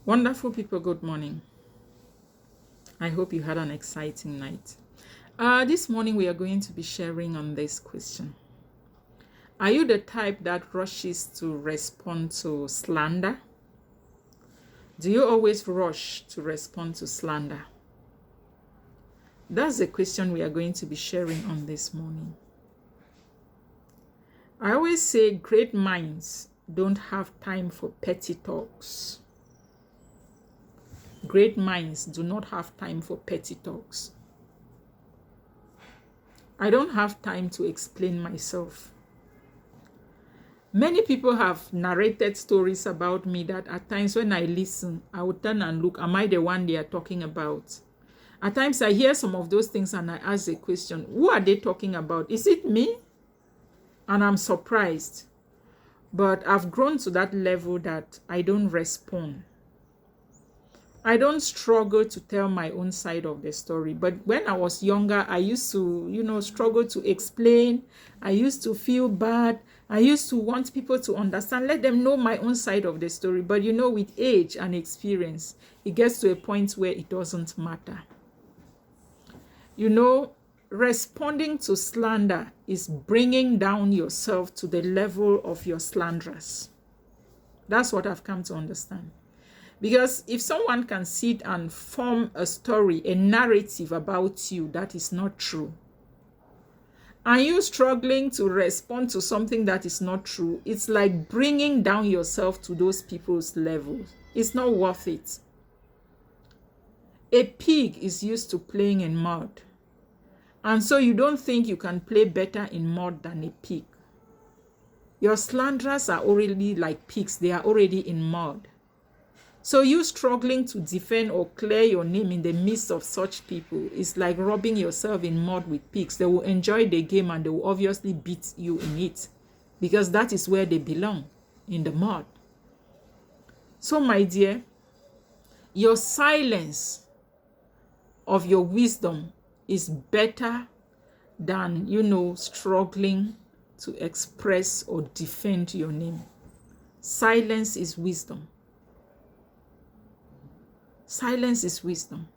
Wonderful people, good morning. I hope you had an exciting night. This morning we are going to be sharing on this question. Are you the type that rushes to respond to slander? Do you always rush to respond to slander? That's the question we are going to be sharing on this morning. I always say great minds don't have time for petty talks. Great minds do not have time for petty talks. I don't have time to explain myself. Many people have narrated stories about me that at times when I listen, I would turn and look, am I the one they are talking about? At times I hear some of those things and I ask the question, who are they talking about? Is it me? And I'm surprised. But I've grown to that level that I don't respond. I don't struggle to tell my own side of the story. But when I was younger, I used to, struggle to explain. I used to feel bad. I used to want people to understand, let them know my own side of the story. But with age and experience, it gets to a point where it doesn't matter. Responding to slander is bringing down yourself to the level of your slanderers. That's what I've come to understand. Because if someone can sit and form a story, a narrative about you that is not true, and you struggling to respond to something that is not true, it's like bringing down yourself to those people's levels. It's not worth it. A pig is used to playing in mud. And so you don't think you can play better in mud than a pig. Your slanderers are already like pigs. They are already in mud. So you struggling to defend or clear your name in the midst of such people is like rubbing yourself in mud with pigs. They will enjoy the game and they will obviously beat you in it because that is where they belong, in the mud. So my dear, your silence of your wisdom is better than, struggling to express or defend your name. Silence is wisdom. Silence is wisdom.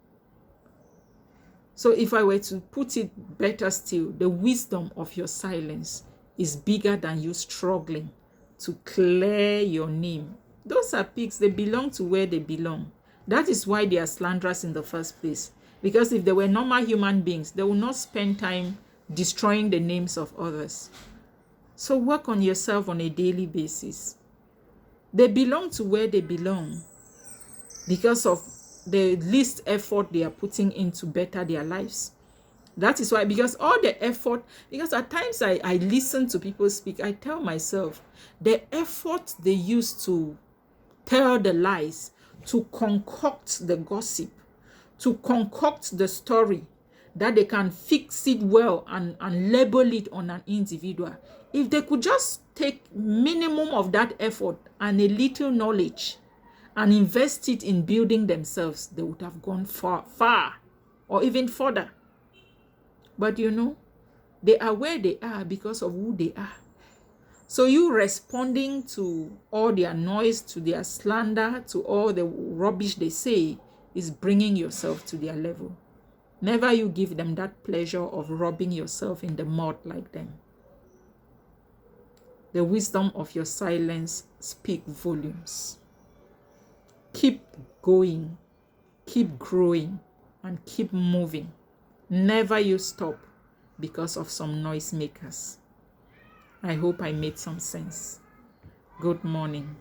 So if I were to put it better still, the wisdom of your silence is bigger than you struggling to clear your name. Those are pigs. They belong to where they belong. That is why they are slanderers in the first place. Because if they were normal human beings, they will not spend time destroying the names of others. So work on yourself on a daily basis. They belong to where they belong because of the least effort they are putting in to better their lives. That is why, because all the effort, because at times I listen to people speak, I tell myself, the effort they use to tell the lies, to concoct the gossip, to concoct the story, that they can fix it well and label it on an individual. If they could just take minimum of that effort and a little knowledge and invest it in building themselves, they would have gone far, or even further. But they are where they are because of who they are. So you responding to all their noise, to their slander, to all the rubbish they say, is bringing yourself to their level. Never you give them that pleasure of rubbing yourself in the mud like them. The wisdom of your silence speaks volumes. Keep going, keep growing, and keep moving. Never you stop because of some noisemakers. I hope I made some sense. Good morning.